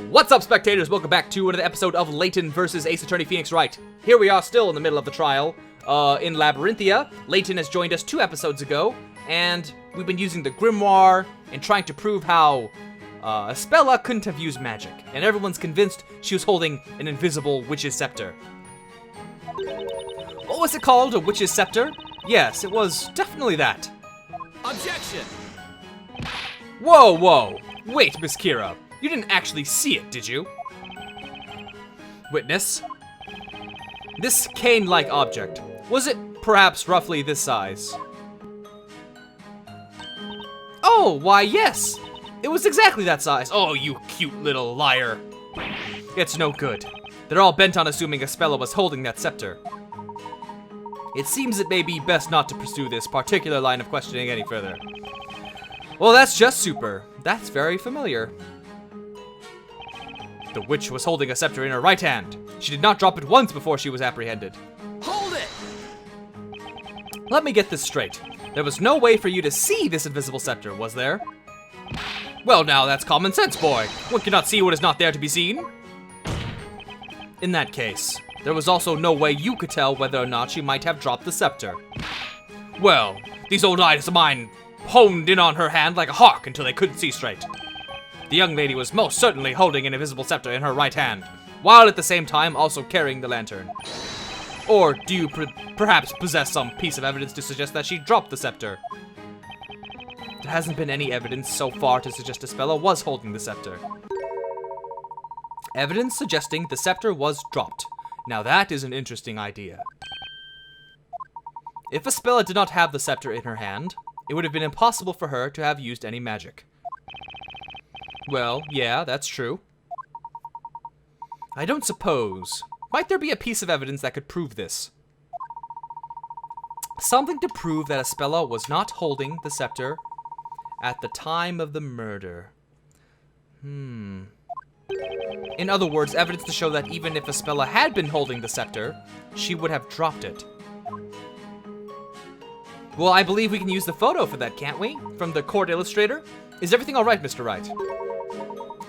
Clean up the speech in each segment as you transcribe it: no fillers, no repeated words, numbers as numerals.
What's up, spectators? Welcome back to another episode of Layton versus Ace Attorney Phoenix Wright. Here we are still in the middle of the trial in Labyrinthia. Layton has joined us 2 episodes ago, and we've been using the Grimoire and trying to prove how Espella couldn't have used magic, and everyone's convinced she was holding an invisible witch's scepter. What was it called? A witch's scepter? Yes, it was definitely that. Objection! Whoa, whoa. Wait, Miss Kira. You didn't actually see it, did you? Witness. This cane-like object, was it perhaps roughly this size? Oh, why yes! It was exactly that size. Oh, you cute little liar. It's no good. They're all bent on assuming Espella was holding that scepter. It seems it may be best not to pursue this particular line of questioning any further. Well, that's just super. That's very familiar. The witch was holding a scepter in her right hand. She did not drop it once before she was apprehended. Hold it! Let me get this straight. There was no way for you to see this invisible scepter, was there? Well, now that's common sense, boy. One cannot see what is not there to be seen. In that case, there was also no way you could tell whether or not she might have dropped the scepter. Well, these old eyes of mine honed in on her hand like a hawk until they couldn't see straight. The young lady was most certainly holding an invisible scepter in her right hand, while at the same time also carrying the lantern. Or do you perhaps possess some piece of evidence to suggest that she dropped the scepter? There hasn't been any evidence so far to suggest Espella was holding the scepter. Evidence suggesting the scepter was dropped. Now that is an interesting idea. If Espella did not have the scepter in her hand, it would have been impossible for her to have used any magic. Well, yeah, that's true. I don't suppose. Might there be a piece of evidence that could prove this? Something to prove that Espella was not holding the scepter at the time of the murder. In other words, evidence to show that even if Espella had been holding the scepter, she would have dropped it. Well, I believe we can use the photo for that, can't we? From the court illustrator? Is everything all right, Mr. Wright?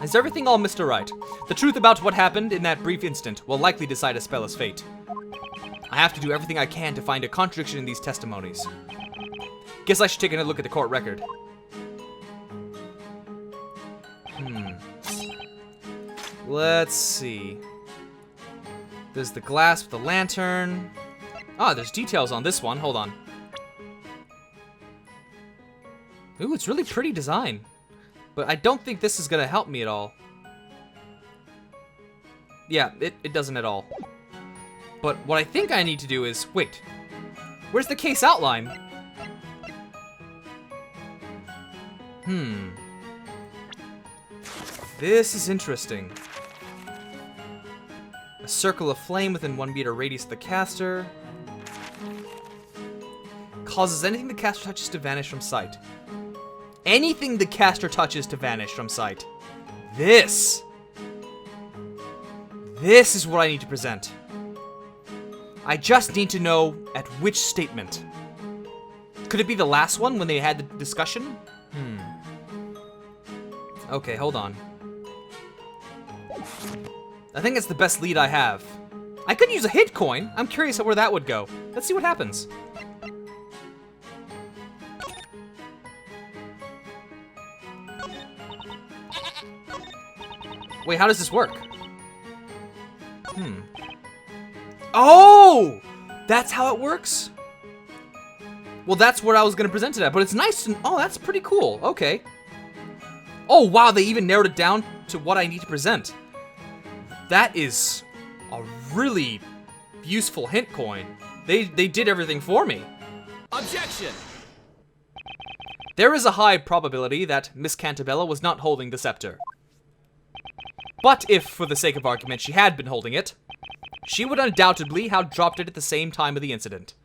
Is everything all, Mr. Wright? The truth about what happened in that brief instant will likely decide Espella's fate. I have to do everything I can to find a contradiction in these testimonies. Guess I should take another look at the court record. Let's see. There's the glass with the lantern. Ah, there's details on this one. Hold on. Ooh, it's really pretty design. But I don't think this is gonna help me at all. Yeah, it doesn't at all. But what I think I need to do is, wait. Where's the case outline? This is interesting. A circle of flame within 1 meter radius of the caster. Causes anything the caster touches to vanish from sight. Anything the caster touches to vanish from sight. This is what I need to present. I just need to know at which statement. Could it be the last one when they had the discussion? Okay, hold on. I think it's the best lead I have. I could use a hit coin. I'm curious at where that would go. Let's see what happens. Wait, how does this work? Oh! That's how it works? Well, that's what I was gonna present it at, but it's nice to... Oh, that's pretty cool. Okay. Oh, wow, they even narrowed it down to what I need to present. That is a really useful hint coin. They did everything for me. Objection! There is a high probability that Miss Cantabella was not holding the scepter. But if, for the sake of argument, she had been holding it, she would undoubtedly have dropped it at the same time of the incident.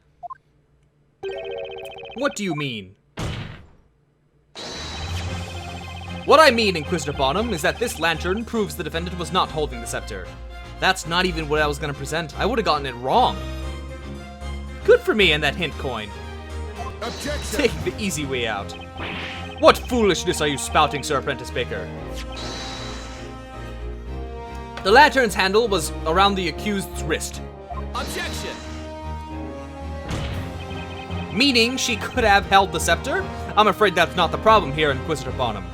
What do you mean? What I mean, Inquisitor Bonham, is that this lantern proves the defendant was not holding the scepter. That's not even what I was gonna present. I would have gotten it wrong. Good for me and that hint coin. Objection! Take the easy way out. What foolishness are you spouting, Sir Apprentice Baker? The lantern's handle was around the accused's wrist, Objection! meaning she could have held the scepter? I'm afraid that's not the problem here, Inquisitor Bonham.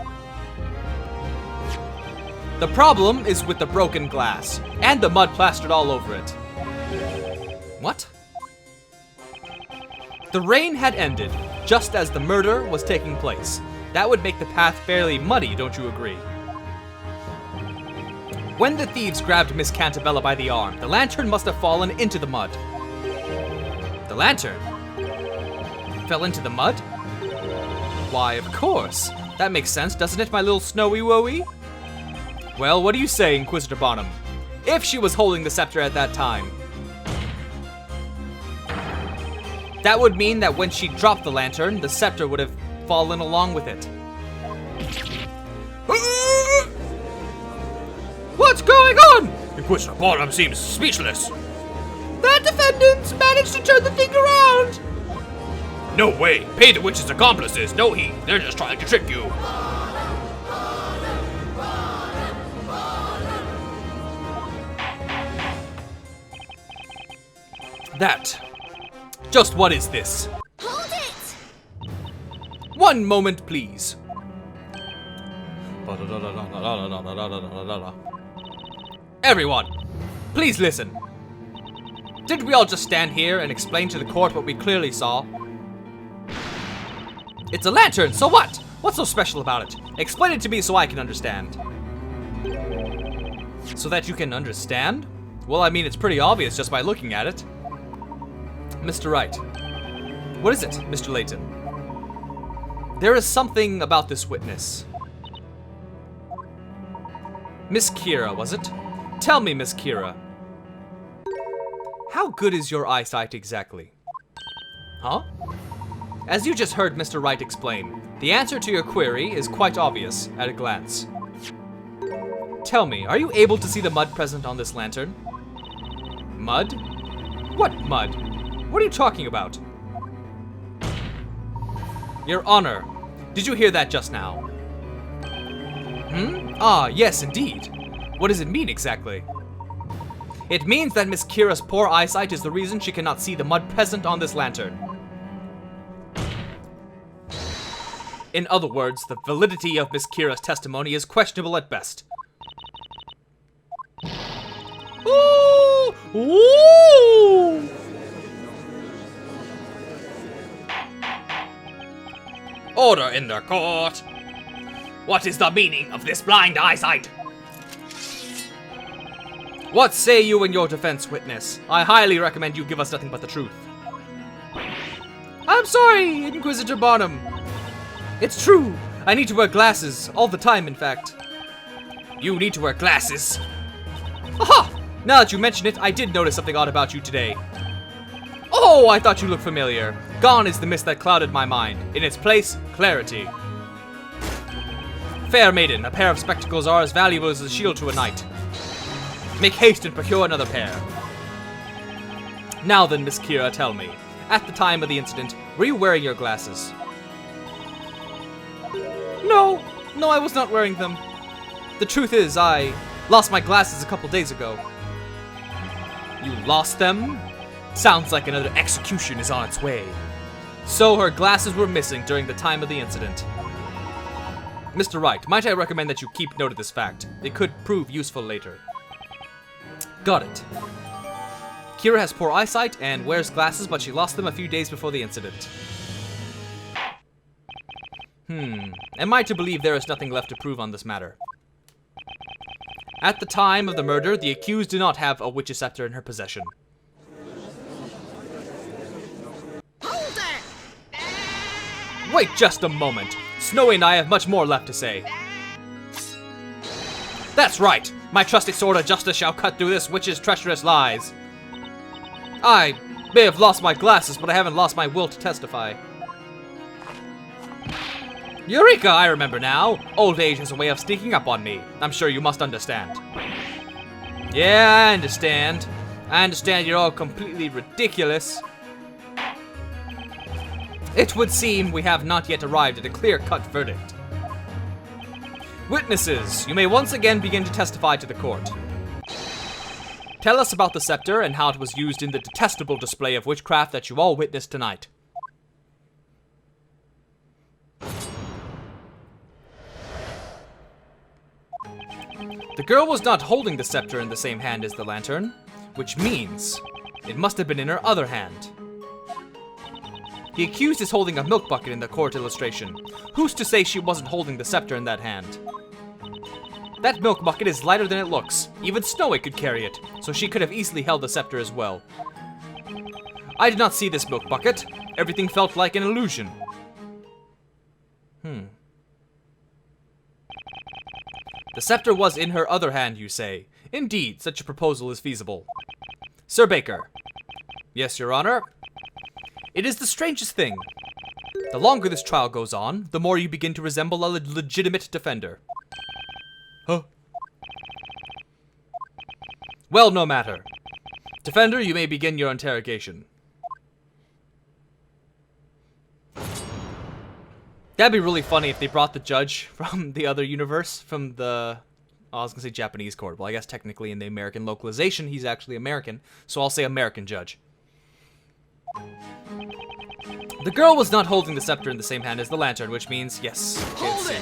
The problem is with the broken glass, and the mud plastered all over it. What? The rain had ended, just as the murder was taking place. That would make the path fairly muddy, don't you agree? When the thieves grabbed Miss Cantabella by the arm, the lantern must have fallen into the mud. The lantern fell into the mud? Why, of course. That makes sense, doesn't it, my little snowy woey? Well, what do you say, Inquisitor Bonham? If she was holding the scepter at that time, that would mean that when she dropped the lantern, the scepter would have fallen along with it. What's going on? Inquisitor Bonham seems speechless. The defendants managed to turn the thing around. No way. Pay the witch's accomplices. No heed. They're just trying to trick you. That. Just what is this? Hold it! One moment, please. Everyone, please listen. Didn't we all just stand here and explain to the court what we clearly saw? It's a lantern, so what? What's so special about it? Explain it to me so I can understand. So that you can understand? Well, I mean, it's pretty obvious just by looking at it. Mr. Wright. What is it, Mr. Layton? There is something about this witness. Miss Kira, was it? Tell me, Miss Kira. How good is your eyesight exactly? Huh? As you just heard Mr. Wright explain, the answer to your query is quite obvious at a glance. Tell me, are you able to see the mud present on this lantern? Mud? What mud? What are you talking about? Your Honor, did you hear that just now? Ah, yes, indeed. What does it mean exactly? It means that Miss Kira's poor eyesight is the reason she cannot see the mud present on this lantern. In other words, the validity of Miss Kira's testimony is questionable at best. Ooh! Ooh! Order in the court. What is the meaning of this blind eyesight? What say you in your defense, witness? I highly recommend you give us nothing but the truth. I'm sorry, Inquisitor Bonham. It's true. I need to wear glasses, all the time, in fact. You need to wear glasses. Aha! Now that you mention it, I did notice something odd about you today. Oh, I thought you looked familiar. Gone is the mist that clouded my mind. In its place, clarity. Fair maiden, a pair of spectacles are as valuable as a shield to a knight. Make haste and procure another pair. Now then, Miss Kira, tell me. At the time of the incident, were you wearing your glasses? No, I was not wearing them. The truth is, I lost my glasses a couple days ago. You lost them? Sounds like another execution is on its way. So her glasses were missing during the time of the incident. Mr. Wright, might I recommend that you keep note of this fact? It could prove useful later. Got it. Kira has poor eyesight and wears glasses, but she lost them a few days before the incident. Am I to believe there is nothing left to prove on this matter? At the time of the murder, the accused did not have a witch's scepter in her possession. Hold it! Wait just a moment. Snowy and I have much more left to say. That's right. My trusty sword of justice shall cut through this witch's treacherous lies. I may have lost my glasses, but I haven't lost my will to testify. Eureka! I remember now. Old age has a way of sneaking up on me. I'm sure you must understand. Yeah, I understand. I understand you're all completely ridiculous. It would seem we have not yet arrived at a clear-cut verdict. Witnesses, you may once again begin to testify to the court. Tell us about the scepter and how it was used in the detestable display of witchcraft that you all witnessed tonight. The girl was not holding the scepter in the same hand as the lantern, which means it must have been in her other hand. The accused is holding a milk bucket in the court illustration. Who's to say she wasn't holding the scepter in that hand? That milk bucket is lighter than it looks. Even Snowy could carry it, so she could have easily held the scepter as well. I did not see this milk bucket. Everything felt like an illusion. The scepter was in her other hand, you say. Indeed, such a proposal is feasible. Sir Baker. Yes, Your Honor. It is the strangest thing. The longer this trial goes on, the more you begin to resemble a legitimate defender. Huh? Well, no matter. Defender, you may begin your interrogation. That'd be really funny if they brought the judge from the other universe, from the... Oh, I was gonna say Japanese court. Well, I guess technically in the American localization, he's actually American, so I'll say American judge. The girl was not holding the scepter in the same hand as the lantern, which means, yes, Hold it!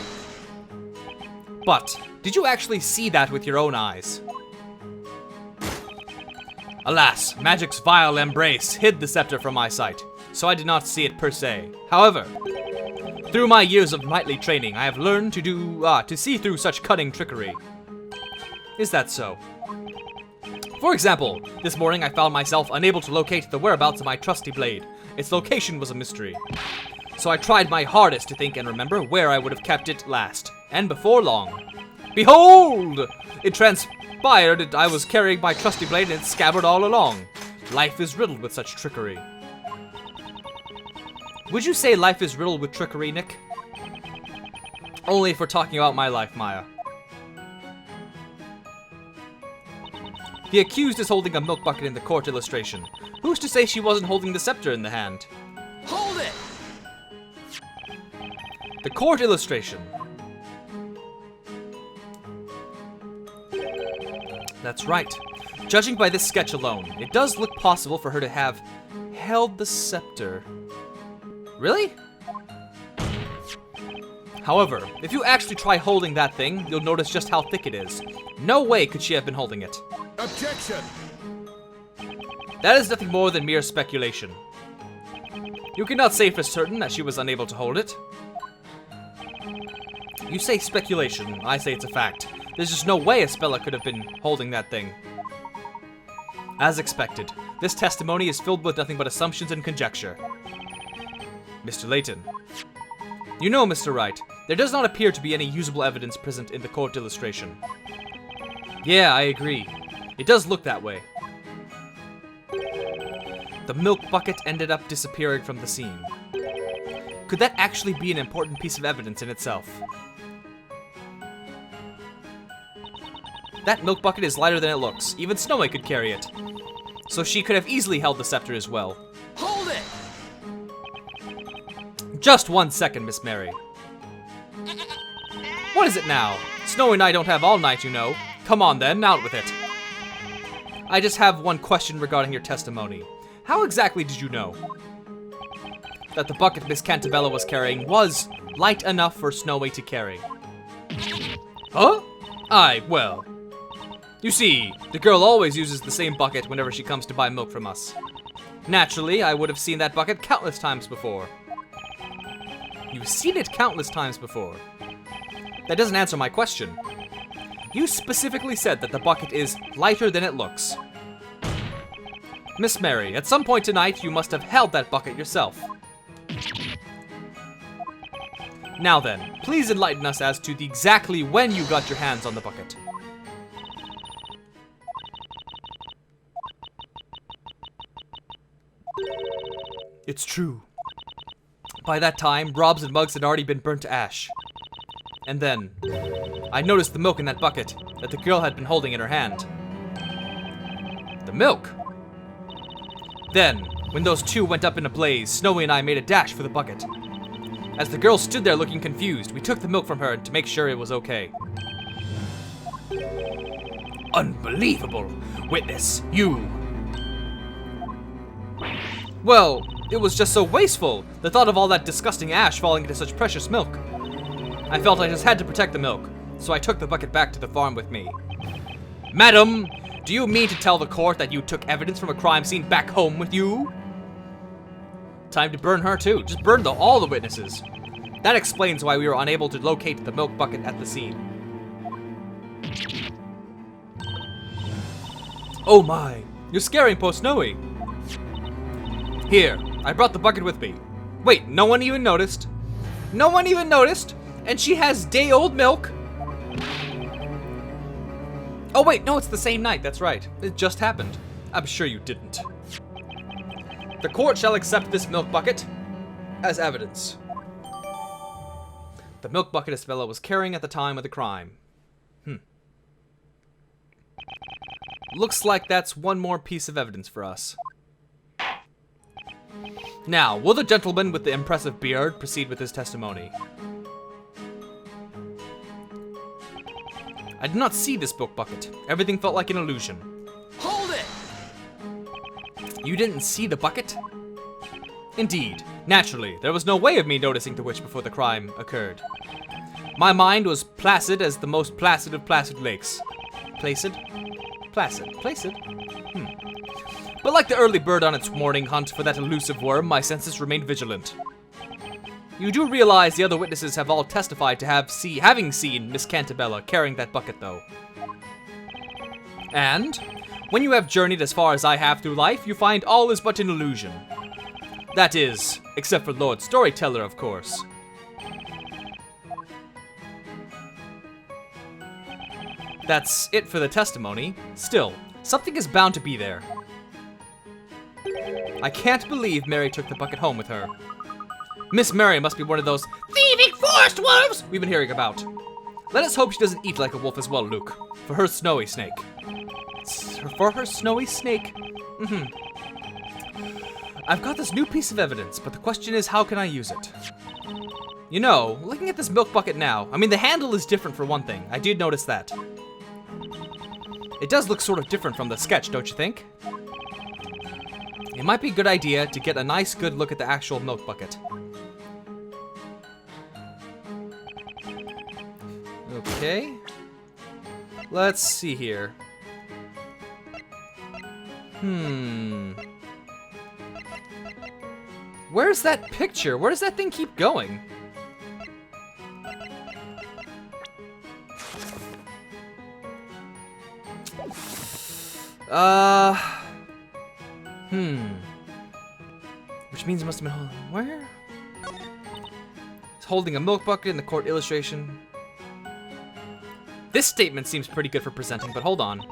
But, did you actually see that with your own eyes? Alas, magic's vile embrace hid the scepter from my sight, so I did not see it per se. However, through my years of knightly training, I have learned to see through such cunning trickery. Is that so? For example, this morning I found myself unable to locate the whereabouts of my trusty blade. Its location was a mystery. So I tried my hardest to think and remember where I would have kept it last. And before long, behold! It transpired that I was carrying my trusty blade in its scabbard all along. Life is riddled with such trickery. Would you say life is riddled with trickery, Nick? Only if we're talking about my life, Maya. The accused is holding a milk bucket in the court illustration. Who's to say she wasn't holding the scepter in the hand? Hold it! The court illustration. That's right. Judging by this sketch alone, it does look possible for her to have held the scepter. Really? However, if you actually try holding that thing, you'll notice just how thick it is. No way could she have been holding it. Objection! That is nothing more than mere speculation. You cannot say for certain that she was unable to hold it. You say speculation, I say it's a fact. There's just no way Espella could have been holding that thing. As expected, this testimony is filled with nothing but assumptions and conjecture. Mr. Layton. You know, Mr. Wright, there does not appear to be any usable evidence present in the court illustration. Yeah, I agree. It does look that way. The milk bucket ended up disappearing from the scene. Could that actually be an important piece of evidence in itself? That milk bucket is lighter than it looks. Even Snowy could carry it. So she could have easily held the scepter as well. Hold it! Just 1 second, Miss Mary. What is it now? Snowy and I don't have all night, you know. Come on then, out with it. I just have one question regarding your testimony. How exactly did you know that the bucket Miss Cantabella was carrying was light enough for Snowy to carry? Huh? Well. You see, the girl always uses the same bucket whenever she comes to buy milk from us. Naturally, I would have seen that bucket countless times before. You've seen it countless times before. That doesn't answer my question. You specifically said that the bucket is lighter than it looks. Miss Mary, at some point tonight, you must have held that bucket yourself. Now then, please enlighten us as to exactly when you got your hands on the bucket. It's true. By that time, Robs and mugs had already been burnt to ash. And then, I noticed the milk in that bucket that the girl had been holding in her hand. The milk? Then, when those two went up in a blaze, Snowy and I made a dash for the bucket. As the girl stood there looking confused, we took the milk from her to make sure it was okay. Unbelievable. Witness, you. Well, it was just so wasteful. The thought of all that disgusting ash falling into such precious milk. I felt I just had to protect the milk, so I took the bucket back to the farm with me. Madam, do you mean to tell the court that you took evidence from a crime scene back home with you? Time to burn her too. Just burn all the witnesses. That explains why we were unable to locate the milk bucket at the scene. Oh my, you're scaring poor Snowy. Here, I brought the bucket with me. Wait, no one even noticed? No one even noticed? And she has day-old milk? Oh wait, no, it's the same night, that's right. It just happened. I'm sure you didn't. The court shall accept this milk bucket as evidence. The milk bucket Isabella was carrying at the time of the crime. Looks like that's one more piece of evidence for us. Now, will the gentleman with the impressive beard proceed with his testimony? I did not see this milk bucket. Everything felt like an illusion. Hold it! You didn't see the bucket? Indeed. Naturally, there was no way of me noticing the witch before the crime occurred. My mind was placid as the most placid of placid lakes. Placid? Placid. Placid? But like the early bird on its morning hunt for that elusive worm, my senses remained vigilant. You do realize the other witnesses have all testified to having seen Miss Cantabella carrying that bucket, though. And when you have journeyed as far as I have through life, you find all is but an illusion. That is, except for Lord Storyteller, of course. That's it for the testimony. Still, something is bound to be there. I can't believe Mary took the bucket home with her. Miss Mary must be one of those thieving forest wolves we've been hearing about. Let us hope she doesn't eat like a wolf as well, Luke. For her snowy snake. For her snowy snake. I've got this new piece of evidence, but the question is, how can I use it? You know, looking at this milk bucket now, I mean, the handle is different for one thing. I did notice that. It does look sort of different from the sketch, don't you think? It might be a good idea to get a nice good look at the actual milk bucket. Okay. Let's see here. Where's that picture? Where does that thing keep going? Which means it must have been where? It's holding a milk bucket in the court illustration. This statement seems pretty good for presenting, but hold on.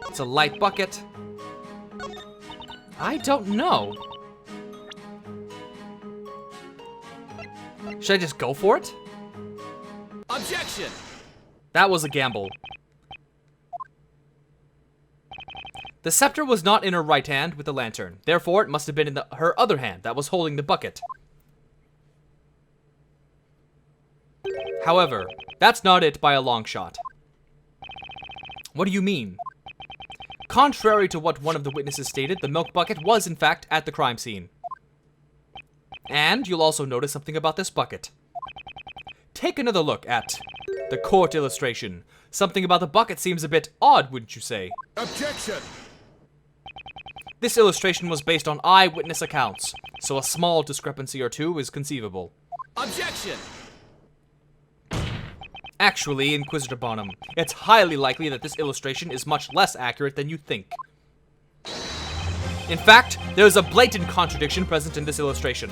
It's a light bucket. I don't know. Should I just go for it? Objection! That was a gamble. The scepter was not in her right hand with the lantern. Therefore, it must have been in her other hand that was holding the bucket. However, that's not it by a long shot. What do you mean? Contrary to what one of the witnesses stated, the milk bucket was in fact at the crime scene. And you'll also notice something about this bucket. Take another look at the court illustration. Something about the bucket seems a bit odd, wouldn't you say? Objection! This illustration was based on eyewitness accounts, so a small discrepancy or two is conceivable. Objection! Actually, Inquisitor Bonham, it's highly likely that this illustration is much less accurate than you think. In fact, there is a blatant contradiction present in this illustration.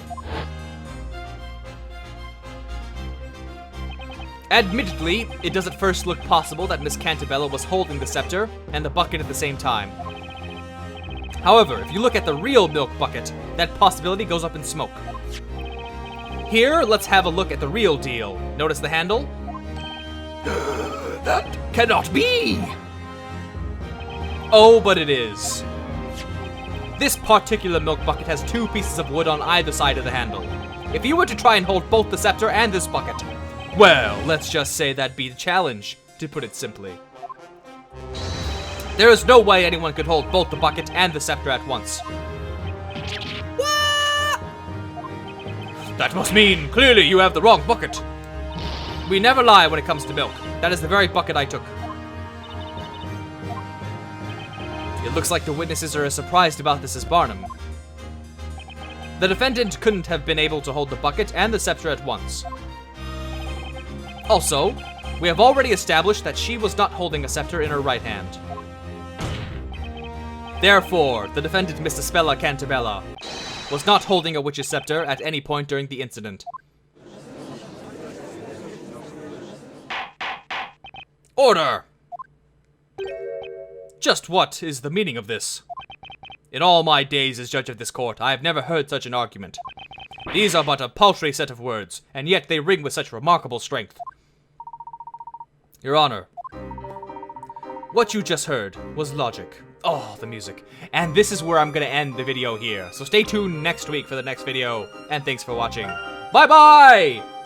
Admittedly, it does at first look possible that Miss Cantabella was holding the scepter and the bucket at the same time. However, if you look at the real milk bucket, that possibility goes up in smoke. Here, let's have a look at the real deal. Notice the handle? That cannot be! Oh, but it is. This particular milk bucket has two pieces of wood on either side of the handle. If you were to try and hold both the scepter and this bucket, well, let's just say that'd be the challenge. to put it simply. There is no way anyone could hold both the bucket and the scepter at once. That must mean, clearly you have the wrong bucket. We never lie when it comes to milk. That is the very bucket I took. It looks like the witnesses are as surprised about this as Barnum. The defendant couldn't have been able to hold the bucket and the scepter at once. Also, we have already established that she was not holding a scepter in her right hand. Therefore, the defendant, Miss Spella Cantabella, was not holding a witch's scepter at any point during the incident. Order! Just what is the meaning of this? In all my days as judge of this court, I have never heard such an argument. These are but a paltry set of words, and yet they ring with such remarkable strength. Your Honor, what you just heard was logic. Oh, the music. And this is where I'm gonna end the video here. So stay tuned next week for the next video, and thanks for watching. Bye-bye!